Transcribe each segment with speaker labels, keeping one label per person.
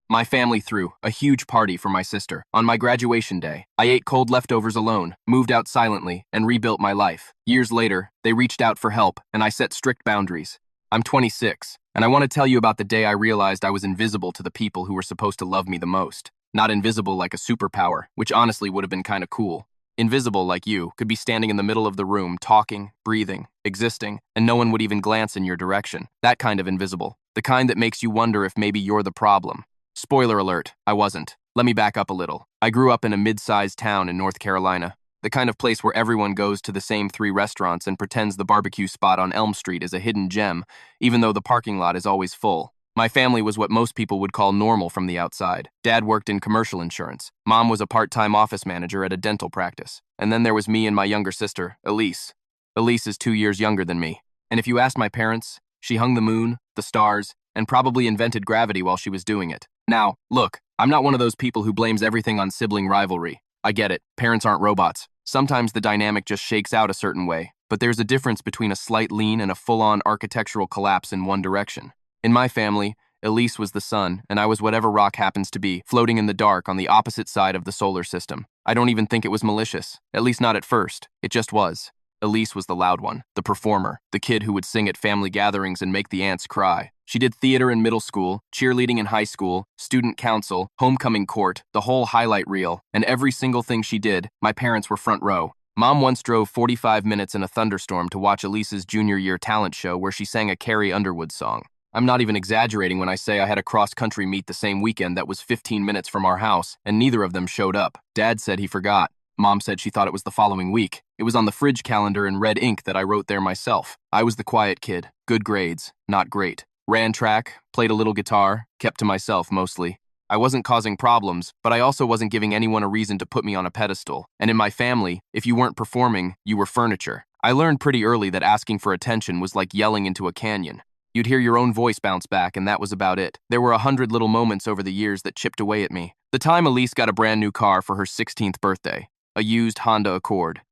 Speaker 1: My family threw a huge party for my sister. On my graduation day, I ate cold leftovers alone, moved out silently, and rebuilt my life. Years later, they reached out for help, and I set strict boundaries. I'm 26, and I want to tell you about the day I realized I was invisible to the people who were supposed to love me the most. Not invisible like a superpower, which honestly would have been kind of cool. Invisible like you could be standing in the middle of the room, talking, breathing, existing, and no one would even glance in your direction. That kind of invisible. The kind that makes you wonder if maybe you're the problem. Spoiler alert, I wasn't. Let me back up a little. I grew up in a mid-sized town in North Carolina, the kind of place where everyone goes to the same 3 restaurants and pretends the barbecue spot on Elm Street is a hidden gem, even though the parking lot is always full. My family was what most people would call normal from the outside. Dad worked in commercial insurance. Mom was a part-time office manager at a dental practice. And then there was me and my younger sister, Elise. Elise is 2 years younger than me. And if you ask my parents, she hung the moon, the stars, and probably invented gravity while she was doing it. Now, look, I'm not one of those people who blames everything on sibling rivalry. I get it, parents aren't robots. Sometimes the dynamic just shakes out a certain way, but there's a difference between a slight lean and a full-on architectural collapse in one direction. In my family, Elise was the sun, and I was whatever rock happens to be, floating in the dark on the opposite side of the solar system. I don't even think it was malicious, at least not at first. It just was. Elise was the loud one, the performer, the kid who would sing at family gatherings and make the aunts cry. She did theater in middle school, cheerleading in high school, student council, homecoming court, the whole highlight reel, and every single thing she did, my parents were front row. Mom once drove 45 minutes in a thunderstorm to watch Elise's junior year talent show where she sang a Carrie Underwood song. I'm not even exaggerating when I say I had a cross-country meet the same weekend that was 15 minutes from our house, and neither of them showed up. Dad said he forgot. Mom said she thought it was the following week. It was on the fridge calendar in red ink that I wrote there myself. I was the quiet kid. Good grades, not great. Ran track, played a little guitar, kept to myself mostly. I wasn't causing problems, but I also wasn't giving anyone a reason to put me on a pedestal. And in my family, if you weren't performing, you were furniture. I learned pretty early that asking for attention was like yelling into a canyon. You'd hear your own voice bounce back, and that was about it. There were 100 little moments over the years that chipped away at me. The time Elise got a brand new car for her 16th birthday. A used Honda Accord.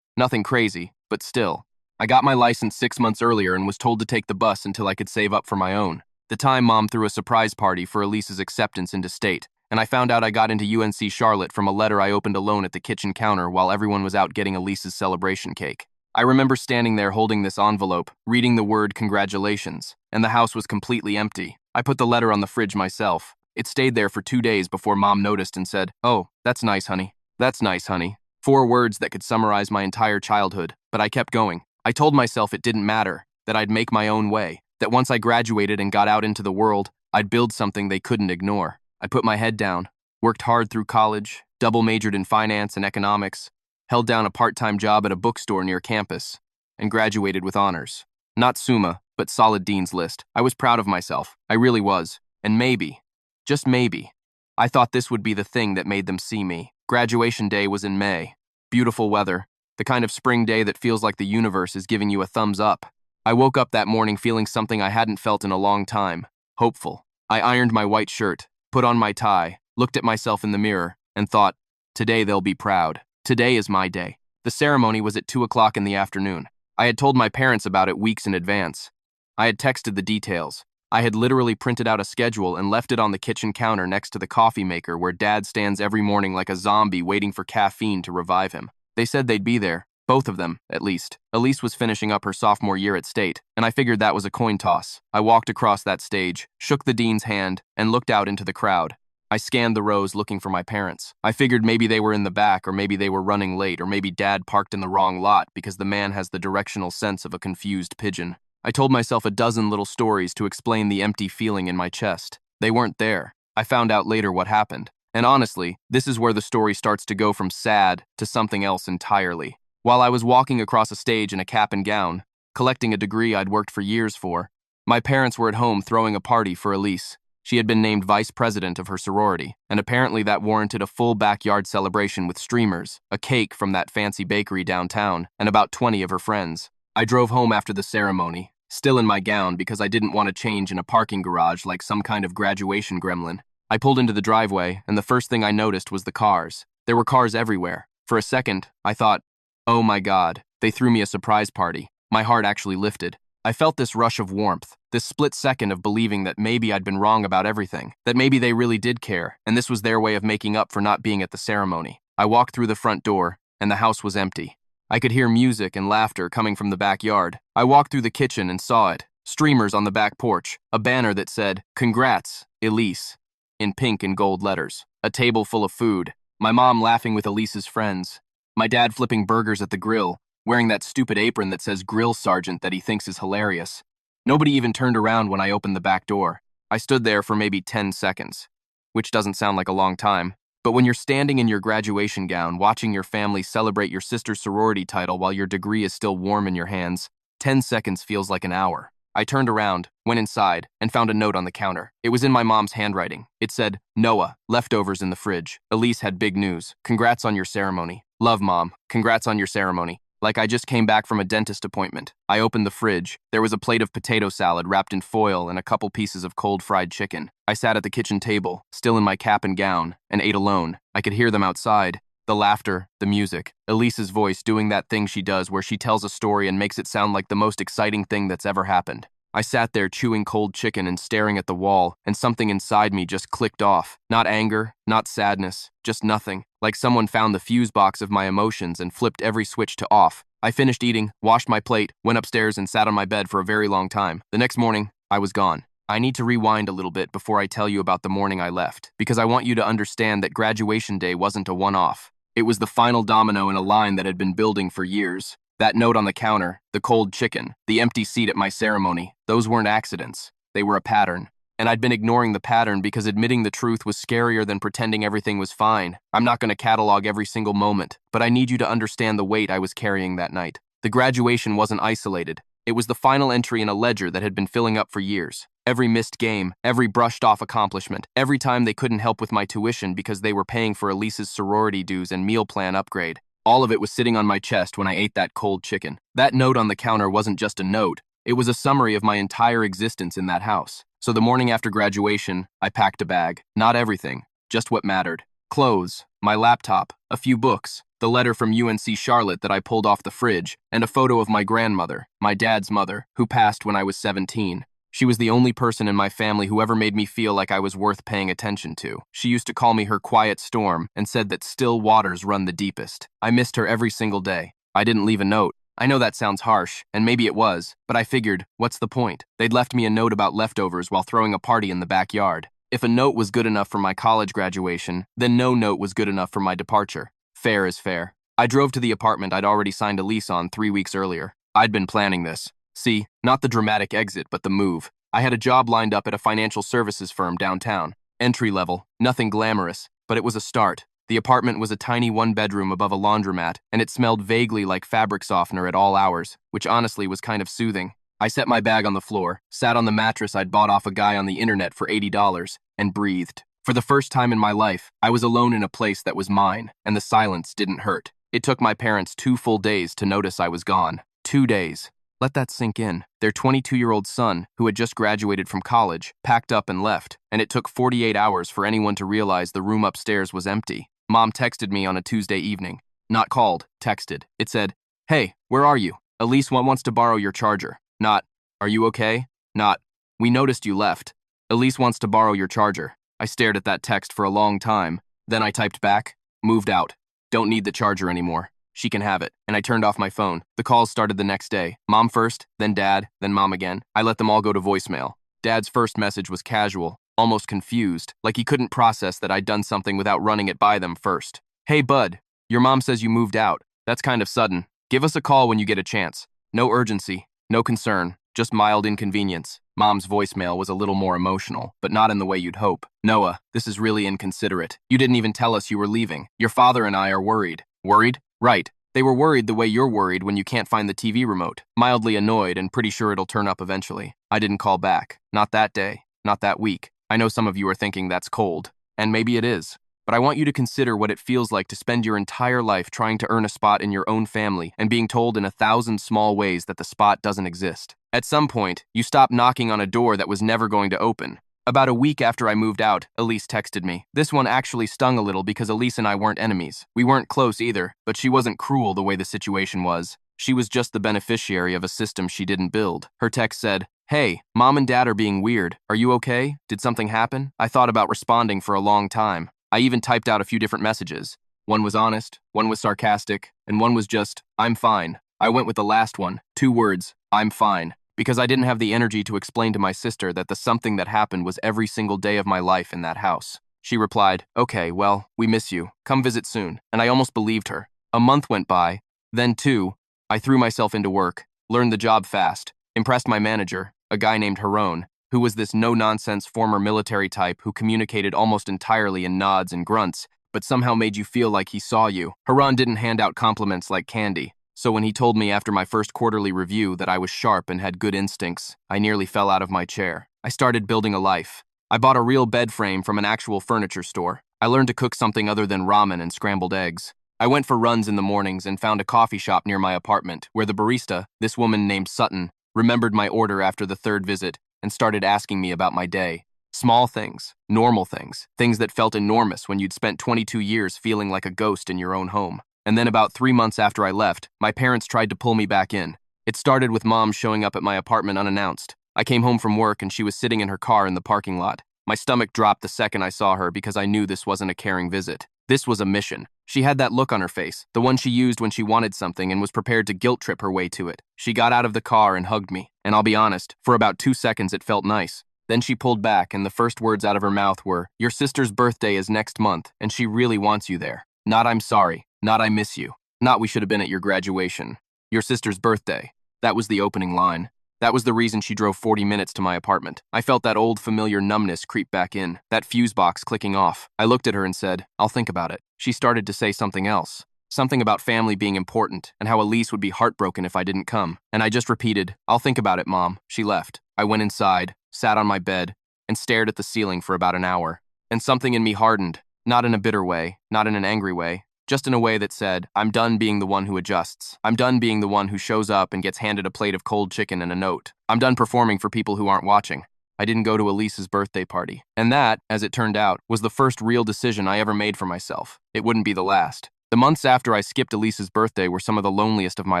Speaker 1: Nothing crazy, but still. I got my license 6 months earlier and was told to take the bus until I could save up for my own. The time Mom threw a surprise party for Elise's acceptance into state, and I found out I got into UNC Charlotte from a letter I opened alone at the kitchen counter while everyone was out getting Elise's celebration cake. I remember standing there holding this envelope, reading the word congratulations, and the house was completely empty. I put the letter on the fridge myself. It stayed there for 2 days before Mom noticed and said, "Oh, that's nice, honey. That's nice, honey." 4 words that could summarize my entire childhood, but I kept going. I told myself it didn't matter, that I'd make my own way, that once I graduated and got out into the world, I'd build something they couldn't ignore. I put my head down, worked hard through college, double majored in finance and economics, held down a part-time job at a bookstore near campus, and graduated with honors. Not summa, but solid dean's list. I was proud of myself. I really was. And maybe, just maybe, I thought this would be the thing that made them see me. Graduation day was in May. Beautiful weather, the kind of spring day that feels like the universe is giving you a thumbs up. I woke up that morning feeling something I hadn't felt in a long time, hopeful. I ironed my white shirt, put on my tie, looked at myself in the mirror, and thought, today they'll be proud. Today is my day. The ceremony was at 2 o'clock in the afternoon. I had told my parents about it weeks in advance. I had texted the details. I had literally printed out a schedule and left it on the kitchen counter next to the coffee maker where Dad stands every morning like a zombie waiting for caffeine to revive him. They said they'd be there, both of them, at least. Elise was finishing up her sophomore year at State, and I figured that was a coin toss. I walked across that stage, shook the dean's hand, and looked out into the crowd. I scanned the rows looking for my parents. I figured maybe they were in the back, or maybe they were running late, or maybe Dad parked in the wrong lot because the man has the directional sense of a confused pigeon. I told myself a dozen little stories to explain the empty feeling in my chest. They weren't there. I found out later what happened. And honestly, this is where the story starts to go from sad to something else entirely. While I was walking across a stage in a cap and gown, collecting a degree I'd worked for years for, my parents were at home throwing a party for Elise. She had been named vice president of her sorority, and apparently that warranted a full backyard celebration with streamers, a cake from that fancy bakery downtown, and about 20 of her friends. I drove home after the ceremony, still in my gown because I didn't want to change in a parking garage like some kind of graduation gremlin. I pulled into the driveway, and the first thing I noticed was the cars. There were cars everywhere. For a second, I thought, oh my God, they threw me a surprise party. My heart actually lifted. I felt this rush of warmth, this split second of believing that maybe I'd been wrong about everything, that maybe they really did care, and this was their way of making up for not being at the ceremony. I walked through the front door, and the house was empty. I could hear music and laughter coming from the backyard. I walked through the kitchen and saw it. Streamers on the back porch, a banner that said, "Congrats, Elise," in pink and gold letters. A table full of food. My mom laughing with Elise's friends. My dad flipping burgers at the grill, wearing that stupid apron that says Grill Sergeant that he thinks is hilarious. Nobody even turned around when I opened the back door. I stood there for maybe 10 seconds, which doesn't sound like a long time. But when you're standing in your graduation gown, watching your family celebrate your sister's sorority title while your degree is still warm in your hands, 10 seconds feels like an hour. I turned around, went inside, and found a note on the counter. It was in my mom's handwriting. It said, "Noah, leftovers in the fridge. Elise had big news. Congrats on your ceremony. Love, Mom. Congrats on your ceremony." Like I just came back from a dentist appointment. I opened the fridge. There was a plate of potato salad wrapped in foil and a couple pieces of cold fried chicken. I sat at the kitchen table, still in my cap and gown, and ate alone. I could hear them outside. The laughter, the music, Elise's voice doing that thing she does where she tells a story and makes it sound like the most exciting thing that's ever happened. I sat there chewing cold chicken and staring at the wall, and something inside me just clicked off. Not anger, not sadness, just nothing. Like someone found the fuse box of my emotions and flipped every switch to off. I finished eating, washed my plate, went upstairs and sat on my bed for a very long time. The next morning, I was gone. I need to rewind a little bit before I tell you about the morning I left, because I want you to understand that graduation day wasn't a one-off. It was the final domino in a line that had been building for years. That note on the counter, the cold chicken, the empty seat at my ceremony, those weren't accidents. They were a pattern. And I'd been ignoring the pattern because admitting the truth was scarier than pretending everything was fine. I'm not going to catalog every single moment, but I need you to understand the weight I was carrying that night. The graduation wasn't isolated. It was the final entry in a ledger that had been filling up for years. Every missed game, every brushed-off accomplishment, every time they couldn't help with my tuition because they were paying for Elise's sorority dues and meal plan upgrade. All of it was sitting on my chest when I ate that cold chicken. That note on the counter wasn't just a note. It was a summary of my entire existence in that house. So the morning after graduation, I packed a bag. Not everything, just what mattered. Clothes, my laptop, a few books, the letter from UNC Charlotte that I pulled off the fridge, and a photo of my grandmother, my dad's mother, who passed when I was 17. She was the only person in my family who ever made me feel like I was worth paying attention to. She used to call me her quiet storm and said that still waters run the deepest. I missed her every single day. I didn't leave a note. I know that sounds harsh, and maybe it was, but I figured, what's the point? They'd left me a note about leftovers while throwing a party in the backyard. If a note was good enough for my college graduation, then no note was good enough for my departure. Fair is fair. I drove to the apartment I'd already signed a lease on 3 weeks earlier. I'd been planning this. See, not the dramatic exit, but the move. I had a job lined up at a financial services firm downtown. Entry level, nothing glamorous, but it was a start. The apartment was a tiny one-bedroom above a laundromat, and it smelled vaguely like fabric softener at all hours, which honestly was kind of soothing. I set my bag on the floor, sat on the mattress I'd bought off a guy on the internet for $80, and breathed. For the first time in my life, I was alone in a place that was mine, and the silence didn't hurt. It took my parents 2 full days to notice I was gone. 2 days. Let that sink in. Their 22-year-old son, who had just graduated from college, packed up and left, and it took 48 hours for anyone to realize the room upstairs was empty. Mom texted me on a Tuesday evening. Not called, texted. It said, "Hey, where are you? Elise wants to borrow your charger." Not, "Are you okay?" Not, "We noticed you left. Elise wants to borrow your charger." I stared at that text for a long time. Then I typed back, "Moved out. Don't need the charger anymore. She can have it." And I turned off my phone. The calls started the next day. Mom first, then Dad, then Mom again. I let them all go to voicemail. Dad's first message was casual, almost confused, like he couldn't process that I'd done something without running it by them first. "Hey, bud, your mom says you moved out. That's kind of sudden. Give us a call when you get a chance. No urgency, no concern, just mild inconvenience." Mom's voicemail was a little more emotional, but not in the way you'd hope. "Noah, this is really inconsiderate. You didn't even tell us you were leaving. Your father and I are worried." "Worried?" "Right. They were worried the way you're worried when you can't find the TV remote. Mildly annoyed and pretty sure it'll turn up eventually." I didn't call back. Not that day. Not that week. I know some of you are thinking that's cold, and maybe it is. But I want you to consider what it feels like to spend your entire life trying to earn a spot in your own family and being told in 1,000 small ways that the spot doesn't exist. At some point, you stop knocking on a door that was never going to open. About a week after I moved out, Elise texted me. This one actually stung a little because Elise and I weren't enemies. We weren't close either, but she wasn't cruel the way the situation was. She was just the beneficiary of a system she didn't build. Her text said, "Hey, mom and dad are being weird. Are you okay? Did something happen?" I thought about responding for a long time. I even typed out a few different messages. One was honest, one was sarcastic, and one was just, "I'm fine." I went with the last one, 2 words, "I'm fine," because I didn't have the energy to explain to my sister that the something that happened was every single day of my life in that house. She replied, "Okay, well, we miss you. Come visit soon." And I almost believed her. A month went by, then 2. I threw myself into work, learned the job fast, impressed my manager, a guy named Haron, who was this no-nonsense former military type who communicated almost entirely in nods and grunts, but somehow made you feel like he saw you. Haron didn't hand out compliments like candy, so when he told me after my first quarterly review that I was sharp and had good instincts, I nearly fell out of my chair. I started building a life. I bought a real bed frame from an actual furniture store. I learned to cook something other than ramen and scrambled eggs. I went for runs in the mornings and found a coffee shop near my apartment where the barista, this woman named Sutton, remembered my order after the 3rd visit and started asking me about my day. Small things, normal things, things that felt enormous when you'd spent 22 years feeling like a ghost in your own home. And then about 3 months after I left, my parents tried to pull me back in. It started with Mom showing up at my apartment unannounced. I came home from work and she was sitting in her car in the parking lot. My stomach dropped the second I saw her because I knew this wasn't a caring visit. This was a mission. She had that look on her face, the one she used when she wanted something and was prepared to guilt trip her way to it. She got out of the car and hugged me, and I'll be honest, for about 2 seconds it felt nice. Then she pulled back and the first words out of her mouth were, "Your sister's birthday is next month and she really wants you there. Not I'm sorry, not I miss you, not we should have been at your graduation. Your sister's birthday." That was the opening line. That was the reason she drove 40 minutes to my apartment. I felt that old familiar numbness creep back in, that fuse box clicking off. I looked at her and said, "I'll think about it." She started to say something else. Something about family being important and how Elise would be heartbroken if I didn't come. And I just repeated, "I'll think about it, Mom." She left. I went inside, sat on my bed, and stared at the ceiling for about an hour. And something in me hardened, not in a bitter way, not in an angry way, just in a way that said, I'm done being the one who adjusts. I'm done being the one who shows up and gets handed a plate of cold chicken and a note. I'm done performing for people who aren't watching. I didn't go to Elise's birthday party. And that, as it turned out, was the first real decision I ever made for myself. It wouldn't be the last. The months after I skipped Elise's birthday were some of the loneliest of my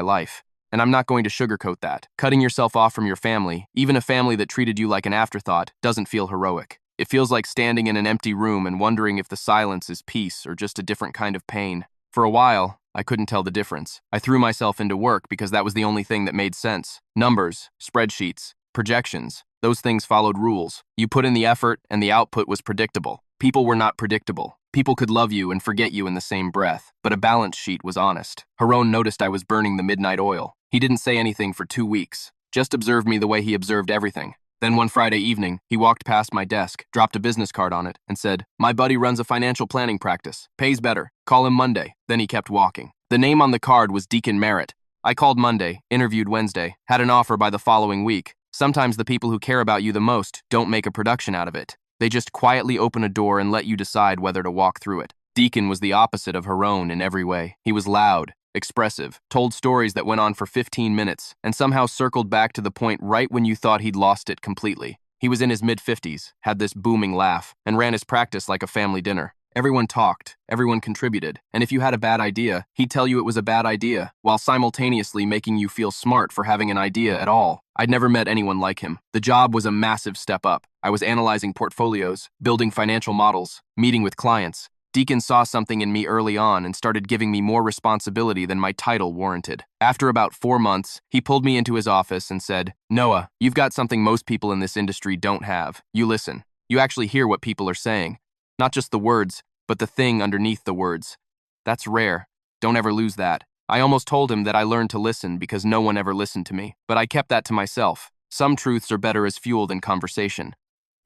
Speaker 1: life. And I'm not going to sugarcoat that. Cutting yourself off from your family, even a family that treated you like an afterthought, doesn't feel heroic. It feels like standing in an empty room and wondering if the silence is peace or just a different kind of pain. For a while, I couldn't tell the difference. I threw myself into work because that was the only thing that made sense. Numbers, spreadsheets, projections, those things followed rules. You put in the effort and the output was predictable. People were not predictable. People could love you and forget you in the same breath, but a balance sheet was honest. Haron noticed I was burning the midnight oil. He didn't say anything for 2 weeks, just observed me the way he observed everything. Then one Friday evening, he walked past my desk, dropped a business card on it, and said, "My buddy runs a financial planning practice. Pays better. Call him Monday." Then he kept walking. The name on the card was Deacon Merritt. I called Monday, interviewed Wednesday, had an offer by the following week. Sometimes the people who care about you the most don't make a production out of it. They just quietly open a door and let you decide whether to walk through it. Deacon was the opposite of Haron in every way. He was loud, expressive, told stories that went on for 15 minutes, and somehow circled back to the point right when you thought he'd lost it completely. He was in his mid-50s, had this booming laugh, and ran his practice like a family dinner. Everyone talked, everyone contributed, and if you had a bad idea, he'd tell you it was a bad idea, while simultaneously making you feel smart for having an idea at all. I'd never met anyone like him. The job was a massive step up. I was analyzing portfolios, building financial models, meeting with clients. Deacon saw something in me early on and started giving me more responsibility than my title warranted. After about 4 months, he pulled me into his office and said, "Noah, you've got something most people in this industry don't have. You listen. You actually hear what people are saying. Not just the words, but the thing underneath the words. That's rare. Don't ever lose that." I almost told him that I learned to listen because no one ever listened to me, but I kept that to myself. Some truths are better as fuel than conversation.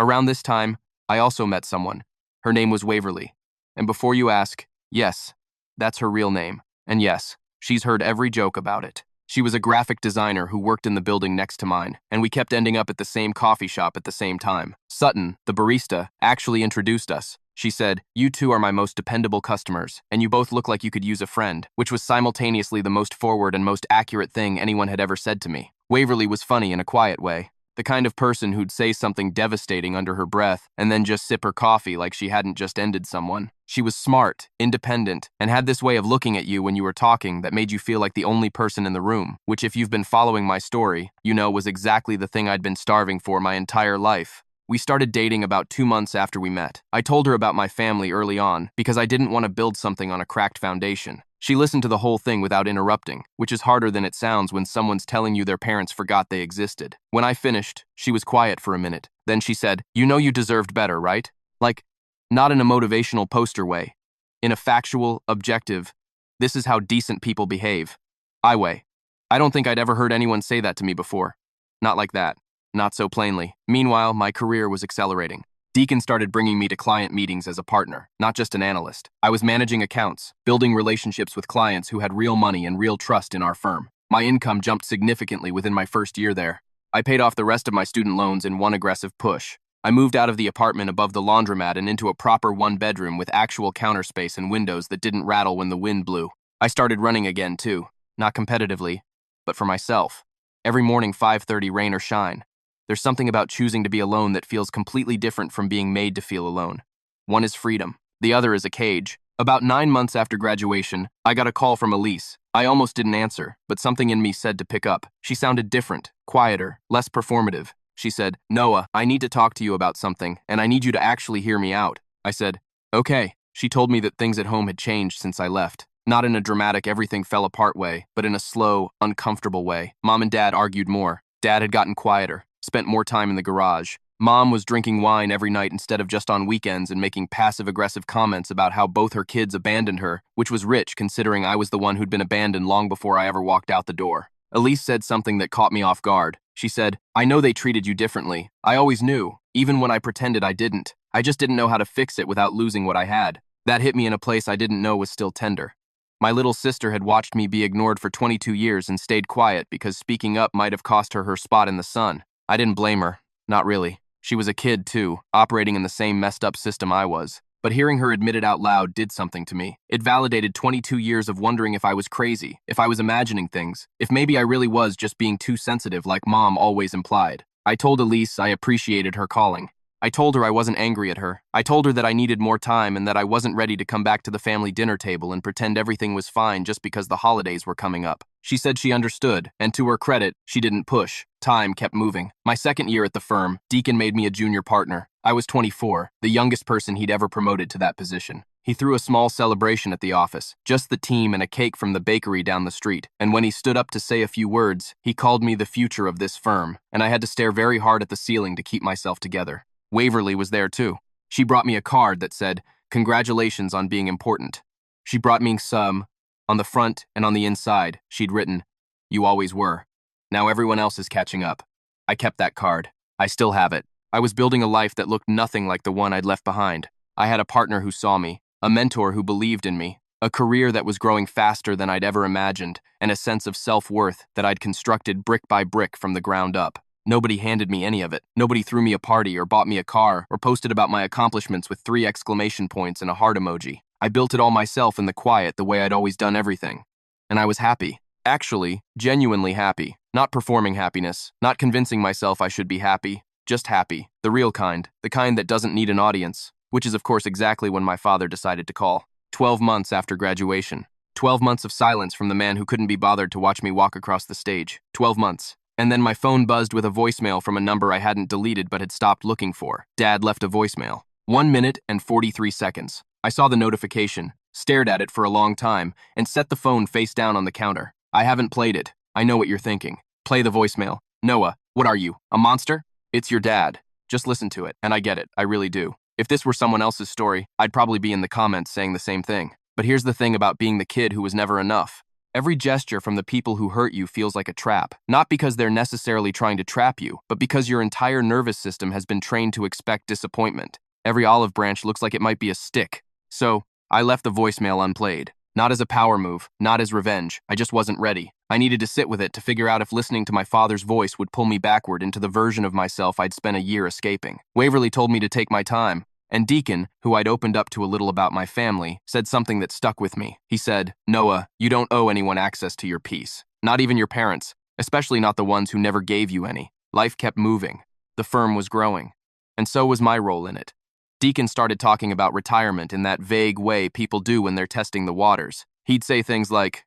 Speaker 1: Around this time, I also met someone. Her name was Waverly. And before you ask, yes, that's her real name. And yes, she's heard every joke about it. She was a graphic designer who worked in the building next to mine, and we kept ending up at the same coffee shop at the same time. Sutton, the barista, actually introduced us. She said, "You two are my most dependable customers, and you both look like you could use a friend," which was simultaneously the most forward and most accurate thing anyone had ever said to me. Waverly was funny in a quiet way. The kind of person who'd say something devastating under her breath and then just sip her coffee like she hadn't just ended someone. She was smart, independent, and had this way of looking at you when you were talking that made you feel like the only person in the room, which if you've been following my story, you know was exactly the thing I'd been starving for my entire life. We started dating about 2 months after we met. I told her about my family early on because I didn't want to build something on a cracked foundation. She listened to the whole thing without interrupting, which is harder than it sounds when someone's telling you their parents forgot they existed. When I finished, she was quiet for a minute. Then she said, "You know you deserved better, right?" Like, not in a motivational poster way. In a factual, objective, this is how decent people behave. Way. I don't think I'd ever heard anyone say that to me before. Not like that. Not so plainly. Meanwhile, my career was accelerating. Deacon started bringing me to client meetings as a partner, not just an analyst. I was managing accounts, building relationships with clients who had real money and real trust in our firm. My income jumped significantly within my first year there. I paid off the rest of my student loans in one aggressive push. I moved out of the apartment above the laundromat and into a proper one-bedroom with actual counter space and windows that didn't rattle when the wind blew. I started running again, too. Not competitively, but for myself. Every morning, 5:30, rain or shine. There's something about choosing to be alone that feels completely different from being made to feel alone. One is freedom. The other is a cage. About 9 months after graduation, I got a call from Elise. I almost didn't answer, but something in me said to pick up. She sounded different, quieter, less performative. She said, "Noah, I need to talk to you about something, and I need you to actually hear me out." I said, "Okay." She told me that things at home had changed since I left. Not in a dramatic everything fell apart way, but in a slow, uncomfortable way. Mom and Dad argued more. Dad had gotten quieter, spent more time in the garage. Mom was drinking wine every night instead of just on weekends and making passive-aggressive comments about how both her kids abandoned her, which was rich considering I was the one who'd been abandoned long before I ever walked out the door. Elise said something that caught me off guard. She said, "I know they treated you differently. I always knew, even when I pretended I didn't. I just didn't know how to fix it without losing what I had." That hit me in a place I didn't know was still tender. My little sister had watched me be ignored for 22 years and stayed quiet because speaking up might have cost her her spot in the sun. I didn't blame her. Not really. She was a kid, too, operating in the same messed-up system I was. But hearing her admit it out loud did something to me. It validated 22 years of wondering if I was crazy, if I was imagining things, if maybe I really was just being too sensitive like Mom always implied. I told Elise I appreciated her calling. I told her I wasn't angry at her. I told her that I needed more time and that I wasn't ready to come back to the family dinner table and pretend everything was fine just because the holidays were coming up. She said she understood, and to her credit, she didn't push. Time kept moving. My second year at the firm, Deacon made me a junior partner. I was 24, the youngest person he'd ever promoted to that position. He threw a small celebration at the office, just the team and a cake from the bakery down the street. And when he stood up to say a few words, he called me the future of this firm, and I had to stare very hard at the ceiling to keep myself together. Waverly was there too. She brought me a card that said, "Congratulations on being important." She brought me some. On the front and on the inside, she'd written, "You always were. Now everyone else is catching up." I kept that card. I still have it. I was building a life that looked nothing like the one I'd left behind. I had a partner who saw me, a mentor who believed in me, a career that was growing faster than I'd ever imagined, and a sense of self-worth that I'd constructed brick by brick from the ground up. Nobody handed me any of it. Nobody threw me a party or bought me a car or posted about my accomplishments with 3 exclamation points and a heart emoji. I built it all myself in the quiet the way I'd always done everything. And I was happy. Actually, genuinely happy. Not performing happiness, not convincing myself I should be happy, just happy. The real kind, the kind that doesn't need an audience, which is of course exactly when my father decided to call. 12 months after graduation. 12 months of silence from the man who couldn't be bothered to watch me walk across the stage. 12 months. And then my phone buzzed with a voicemail from a number I hadn't deleted but had stopped looking for. Dad left a voicemail. 1 minute and 43 seconds. I saw the notification, stared at it for a long time, and set the phone face down on the counter. I haven't played it. I know what you're thinking. Play the voicemail. "Noah, what are you, a monster?" "It's your dad." Just listen to it, and I get it. I really do. If this were someone else's story, I'd probably be in the comments saying the same thing. But here's the thing about being the kid who was never enough. Every gesture from the people who hurt you feels like a trap, not because they're necessarily trying to trap you, but because your entire nervous system has been trained to expect disappointment. Every olive branch looks like it might be a stick. So, I left the voicemail unplayed. Not as a power move, not as revenge. I just wasn't ready. I needed to sit with it to figure out if listening to my father's voice would pull me backward into the version of myself I'd spent a year escaping. Waverly told me to take my time. And Deacon, who I'd opened up to a little about my family, said something that stuck with me. He said, "Noah, you don't owe anyone access to your peace. Not even your parents, especially not the ones who never gave you any. Life kept moving. The firm was growing. And so was my role in it. Deacon started talking about retirement in that vague way people do when they're testing the waters. He'd say things like,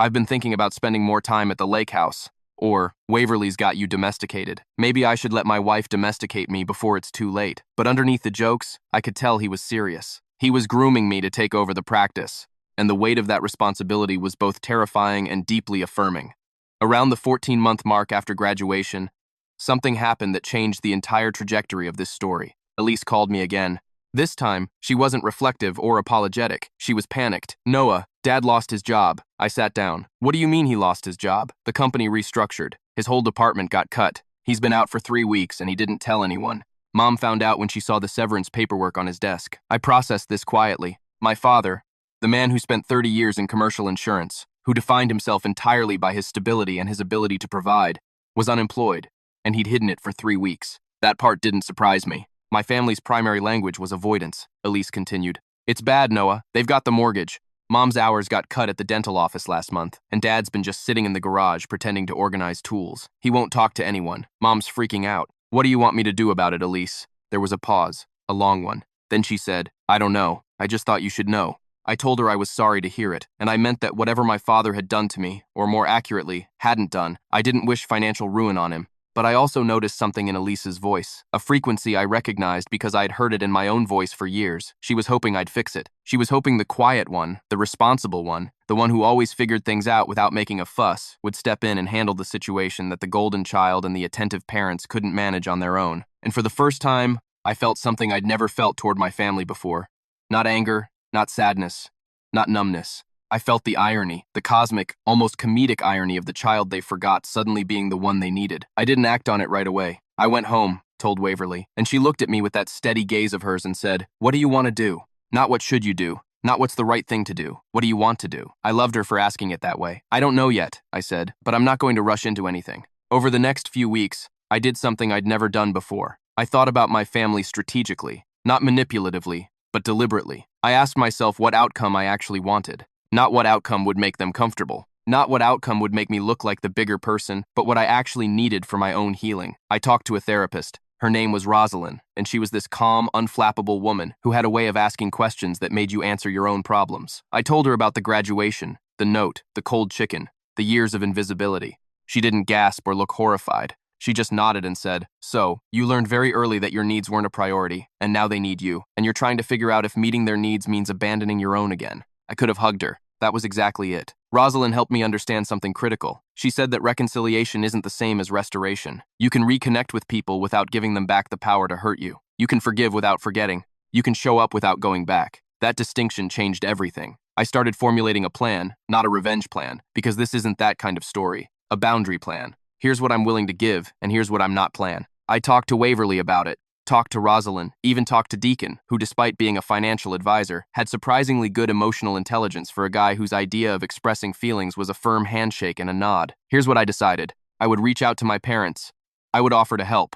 Speaker 1: I've been thinking about spending more time at the lake house. Or, Waverly's got you domesticated. Maybe I should let my wife domesticate me before it's too late. But underneath the jokes, I could tell he was serious. He was grooming me to take over the practice. And the weight of that responsibility was both terrifying and deeply affirming. Around the 14-month mark after graduation, something happened that changed the entire trajectory of this story. Elise called me again. This time, she wasn't reflective or apologetic. She was panicked. Noah, Dad lost his job. I sat down. What do you mean he lost his job? The company restructured. His whole department got cut. He's been out for 3 weeks and he didn't tell anyone. Mom found out when she saw the severance paperwork on his desk. I processed this quietly. My father, the man who spent 30 years in commercial insurance, who defined himself entirely by his stability and his ability to provide, was unemployed, and he'd hidden it for 3 weeks. That part didn't surprise me. My family's primary language was avoidance, Elise continued. It's bad, Noah. They've got the mortgage. Mom's hours got cut at the dental office last month, and Dad's been just sitting in the garage pretending to organize tools. He won't talk to anyone. Mom's freaking out. What do you want me to do about it, Elise? There was a pause, a long one. Then she said, I don't know. I just thought you should know. I told her I was sorry to hear it, and I meant that whatever my father had done to me, or more accurately, hadn't done, I didn't wish financial ruin on him. But I also noticed something in Elise's voice, a frequency I recognized because I'd heard it in my own voice for years. She was hoping I'd fix it. She was hoping the quiet one, the responsible one, the one who always figured things out without making a fuss, would step in and handle the situation that the golden child and the attentive parents couldn't manage on their own. And for the first time, I felt something I'd never felt toward my family before. Not anger, not sadness, not numbness. I felt the irony, the cosmic, almost comedic irony of the child they forgot suddenly being the one they needed. I didn't act on it right away. I went home, told Waverly, and she looked at me with that steady gaze of hers and said, What do you want to do? Not what should you do. Not what's the right thing to do. What do you want to do? I loved her for asking it that way. I don't know yet, I said, but I'm not going to rush into anything. Over the next few weeks, I did something I'd never done before. I thought about my family strategically, not manipulatively, but deliberately. I asked myself what outcome I actually wanted. Not what outcome would make them comfortable. Not what outcome would make me look like the bigger person, but what I actually needed for my own healing. I talked to a therapist. Her name was Rosalind, and she was this calm, unflappable woman who had a way of asking questions that made you answer your own problems. I told her about the graduation, the note, the cold chicken, the years of invisibility. She didn't gasp or look horrified. She just nodded and said, So, you learned very early that your needs weren't a priority, and now they need you, and you're trying to figure out if meeting their needs means abandoning your own again. I could have hugged her. That was exactly it. Rosalind helped me understand something critical. She said that reconciliation isn't the same as restoration. You can reconnect with people without giving them back the power to hurt you. You can forgive without forgetting. You can show up without going back. That distinction changed everything. I started formulating a plan, not a revenge plan, because this isn't that kind of story. A boundary plan. Here's what I'm willing to give, and here's what I'm not plan. I talked to Waverly about it. Talked to Rosalind, even talked to Deacon, who despite being a financial advisor, had surprisingly good emotional intelligence for a guy whose idea of expressing feelings was a firm handshake and a nod. Here's what I decided. I would reach out to my parents. I would offer to help.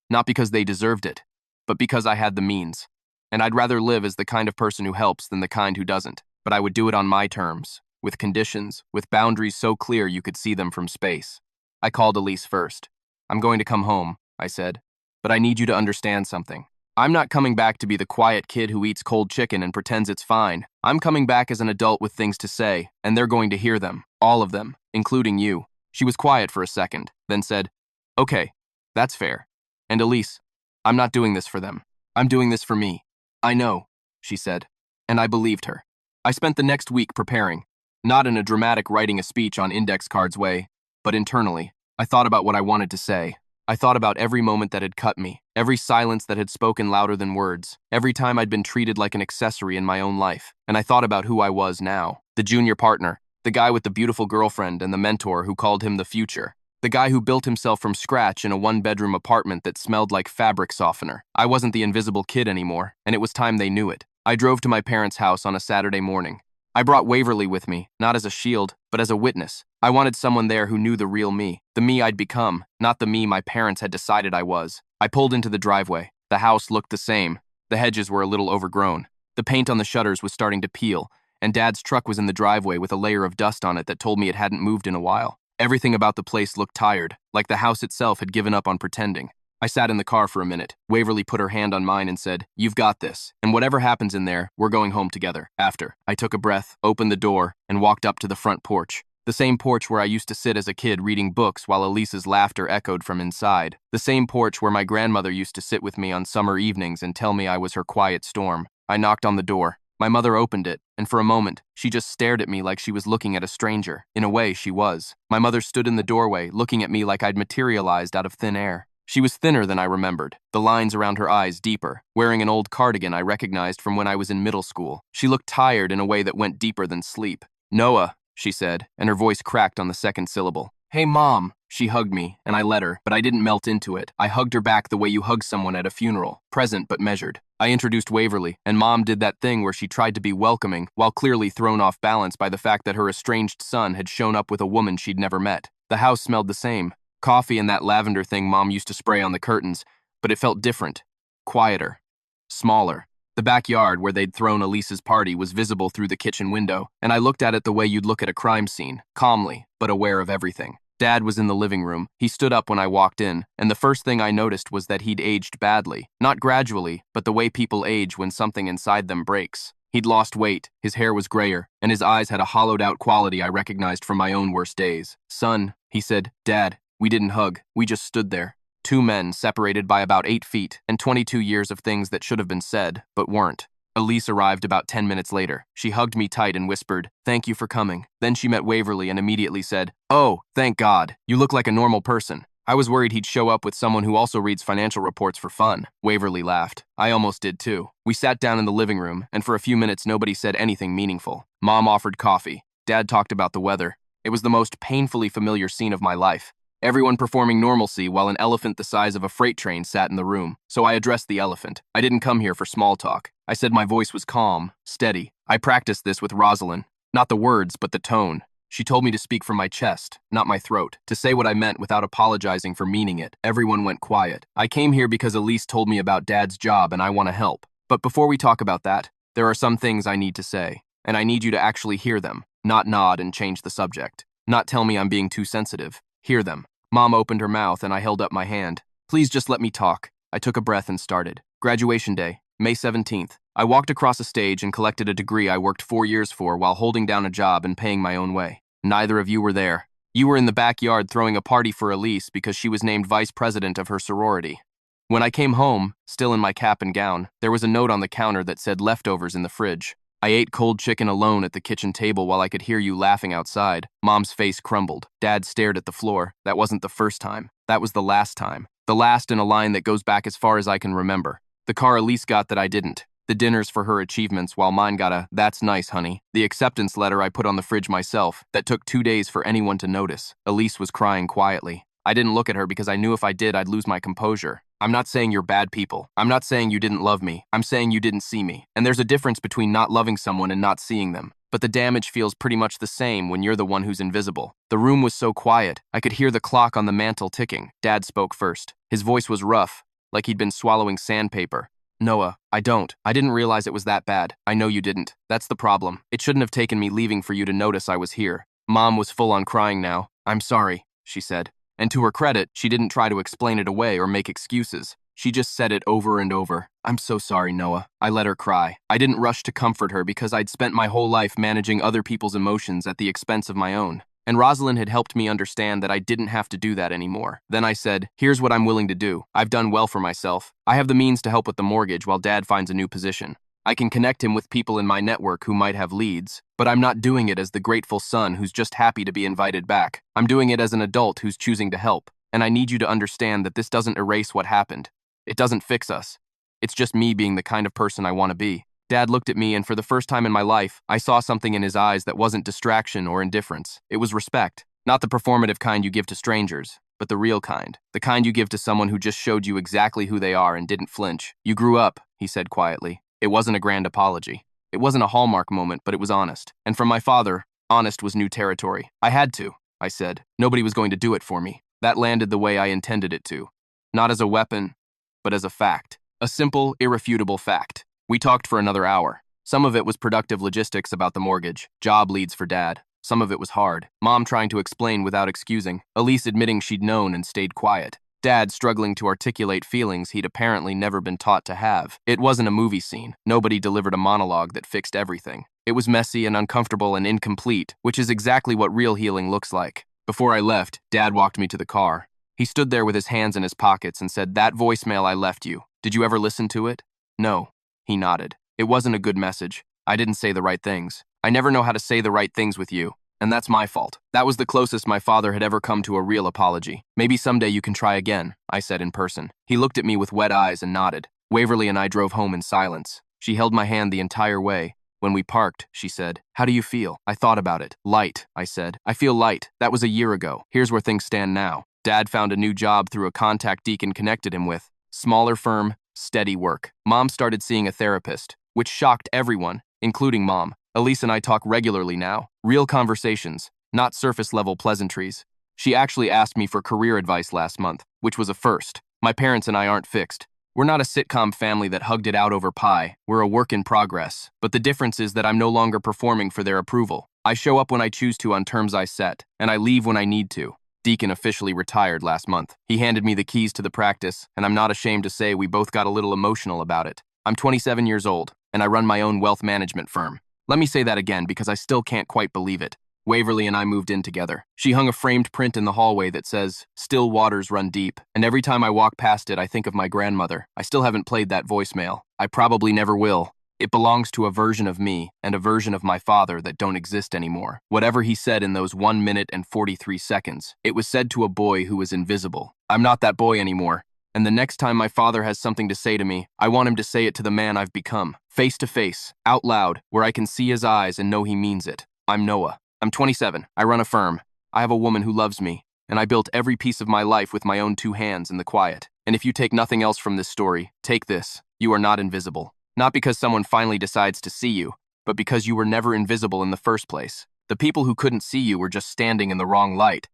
Speaker 1: Not because they deserved it, but because I had the means. And I'd rather live as the kind of person who helps than the kind who doesn't. But I would do it on my terms, with conditions, with boundaries so clear you could see them from space. I called Elise first. I'm going to come home, I said. But I need you to understand something. I'm not coming back to be the quiet kid who eats cold chicken and pretends it's fine. I'm coming back as an adult with things to say, and they're going to hear them. All of them, including you. She was quiet for a second, then said, Okay, that's fair. And Elise, I'm not doing this for them. I'm doing this for me. I know, she said, and I believed her. I spent the next week preparing, not in a dramatic writing a speech on index cards way, but internally. I thought about what I wanted to say. I thought about every moment that had cut me, every silence that had spoken louder than words, every time I'd been treated like an accessory in my own life. And I thought about who I was now. The junior partner, the guy with the beautiful girlfriend and the mentor who called him the future. The guy who built himself from scratch in a one-bedroom apartment that smelled like fabric softener. I wasn't the invisible kid anymore, and it was time they knew it. I drove to my parents' house on a Saturday morning. I brought Waverly with me, not as a shield, but as a witness. I wanted someone there who knew the real me, the me I'd become, not the me my parents had decided I was. I pulled into the driveway. The house looked the same. The hedges were a little overgrown. The paint on the shutters was starting to peel, and Dad's truck was in the driveway with a layer of dust on it that told me it hadn't moved in a while. Everything about the place looked tired, like the house itself had given up on pretending. I sat in the car for a minute. Waverly put her hand on mine and said, "You've got this. And whatever happens in there, we're going home together." After, I took a breath, opened the door, and walked up to the front porch. The same porch where I used to sit as a kid reading books while Elise's laughter echoed from inside. The same porch where my grandmother used to sit with me on summer evenings and tell me I was her quiet storm. I knocked on the door. My mother opened it, and for a moment, she just stared at me like she was looking at a stranger. In a way, she was. My mother stood in the doorway, looking at me like I'd materialized out of thin air. She was thinner than I remembered, the lines around her eyes deeper, wearing an old cardigan I recognized from when I was in middle school. She looked tired in a way that went deeper than sleep. "Noah," she said, and her voice cracked on the second syllable. "Hey, Mom." She hugged me, and I let her, but I didn't melt into it. I hugged her back the way you hug someone at a funeral, present but measured. I introduced Waverly, and Mom did that thing where she tried to be welcoming, while clearly thrown off balance by the fact that her estranged son had shown up with a woman she'd never met. The house smelled the same. Coffee and that lavender thing Mom used to spray on the curtains, but it felt different, quieter, smaller. The backyard where they'd thrown Elise's party was visible through the kitchen window, and I looked at it the way you'd look at a crime scene, calmly, but aware of everything. Dad was in the living room. He stood up when I walked in, and the first thing I noticed was that he'd aged badly. Not gradually, but the way people age when something inside them breaks. He'd lost weight, his hair was grayer, and his eyes had a hollowed-out quality I recognized from my own worst days. "Son," he said. "Dad." We didn't hug. We just stood there. Two men separated by about 8 feet and 22 years of things that should have been said, but weren't. Elise arrived about 10 minutes later. She hugged me tight and whispered, "Thank you for coming." Then she met Waverly and immediately said, "Oh, thank God. You look like a normal person." I was worried he'd show up with someone who also reads financial reports for fun. Waverly laughed. I almost did too. We sat down in the living room, and for a few minutes nobody said anything meaningful. Mom offered coffee. Dad talked about the weather. It was the most painfully familiar scene of my life. Everyone performing normalcy while an elephant the size of a freight train sat in the room. So I addressed the elephant. I didn't come here for small talk. I said my voice was calm, steady. I practiced this with Rosalind. Not the words, but the tone. She told me to speak from my chest, not my throat, to say what I meant without apologizing for meaning it. Everyone went quiet. I came here because Elise told me about Dad's job and I want to help. But before we talk about that, there are some things I need to say, and I need you to actually hear them, not nod and change the subject. Not tell me I'm being too sensitive. Hear them. Mom opened her mouth and I held up my hand. "Please just let me talk." I took a breath and started. Graduation day, May 17th. I walked across a stage and collected a degree I worked 4 years for while holding down a job and paying my own way. Neither of you were there. You were in the backyard throwing a party for Elise because she was named vice president of her sorority. When I came home, still in my cap and gown, there was a note on the counter that said leftovers in the fridge. I ate cold chicken alone at the kitchen table while I could hear you laughing outside. Mom's face crumbled. Dad stared at the floor. That wasn't the first time. That was the last time. The last in a line that goes back as far as I can remember. The car Elise got that I didn't. The dinners for her achievements while mine got a "that's nice, honey." The acceptance letter I put on the fridge myself that took 2 days for anyone to notice. Elise was crying quietly. I didn't look at her because I knew if I did, I'd lose my composure. I'm not saying you're bad people. I'm not saying you didn't love me. I'm saying you didn't see me. And there's a difference between not loving someone and not seeing them. But the damage feels pretty much the same when you're the one who's invisible. The room was so quiet, I could hear the clock on the mantel ticking. Dad spoke first. His voice was rough, like he'd been swallowing sandpaper. "Noah, I didn't realize it was that bad. I know you didn't. That's the problem. It shouldn't have taken me leaving for you to notice I was here." Mom was full on crying now. "I'm sorry," she said. And to her credit, she didn't try to explain it away or make excuses. She just said it over and over. "I'm so sorry, Noah." I let her cry. I didn't rush to comfort her because I'd spent my whole life managing other people's emotions at the expense of my own. And Rosalind had helped me understand that I didn't have to do that anymore. Then I said, "Here's what I'm willing to do. I've done well for myself. I have the means to help with the mortgage while Dad finds a new position. I can connect him with people in my network who might have leads, but I'm not doing it as the grateful son who's just happy to be invited back. I'm doing it as an adult who's choosing to help, and I need you to understand that this doesn't erase what happened. It doesn't fix us. It's just me being the kind of person I want to be." Dad looked at me, and for the first time in my life, I saw something in his eyes that wasn't distraction or indifference. It was respect. Not the performative kind you give to strangers, but the real kind. The kind you give to someone who just showed you exactly who they are and didn't flinch. "You grew up," he said quietly. It wasn't a grand apology. It wasn't a hallmark moment, but it was honest. And from my father, honest was new territory. I had to, I said. Nobody was going to do it for me. That landed the way I intended it to. Not as a weapon, but as a fact. A simple, irrefutable fact. We talked for another hour. Some of it was productive logistics about the mortgage, job leads for Dad. Some of it was hard. Mom trying to explain without excusing. Elise admitting she'd known and stayed quiet. Dad struggling to articulate feelings he'd apparently never been taught to have. It wasn't a movie scene. Nobody delivered a monologue that fixed everything. It was messy and uncomfortable and incomplete, which is exactly what real healing looks like. Before I left, Dad walked me to the car. He stood there with his hands in his pockets and said, "That voicemail I left you, did you ever listen to it?" "No." He nodded. "It wasn't a good message. I didn't say the right things. I never know how to say the right things with you. And that's my fault." That was the closest my father had ever come to a real apology. "Maybe someday you can try again," I said in person. He looked at me with wet eyes and nodded. Waverly and I drove home in silence. She held my hand the entire way. When we parked, she said, "How do you feel?" I thought about it. "Light," I said. "I feel light. That was a year ago. Here's where things stand now." Dad found a new job through a contact Deacon connected him with. Smaller firm, steady work. Mom started seeing a therapist, which shocked everyone, including Mom. Elise and I talk regularly now. Real conversations, not surface-level pleasantries. She actually asked me for career advice last month, which was a first. My parents and I aren't fixed. We're not a sitcom family that hugged it out over pie. We're a work in progress. But the difference is that I'm no longer performing for their approval. I show up when I choose to on terms I set, and I leave when I need to. Deacon officially retired last month. He handed me the keys to the practice, and I'm not ashamed to say we both got a little emotional about it. I'm 27 years old, and I run my own wealth management firm. Let me say that again because I still can't quite believe it. Waverly and I moved in together. She hung a framed print in the hallway that says, "Still waters run deep," and every time I walk past it, I think of my grandmother. I still haven't played that voicemail. I probably never will. It belongs to a version of me and a version of my father that don't exist anymore. Whatever he said in those 1 minute and 43 seconds, it was said to a boy who was invisible. I'm not that boy anymore. And the next time my father has something to say to me, I want him to say it to the man I've become. Face to face, out loud, where I can see his eyes and know he means it. I'm Noah. I'm 27. I run a firm. I have a woman who loves me. And I built every piece of my life with my own 2 hands in the quiet. And if you take nothing else from this story, take this. You are not invisible. Not because someone finally decides to see you, but because you were never invisible in the first place. The people who couldn't see you were just standing in the wrong light.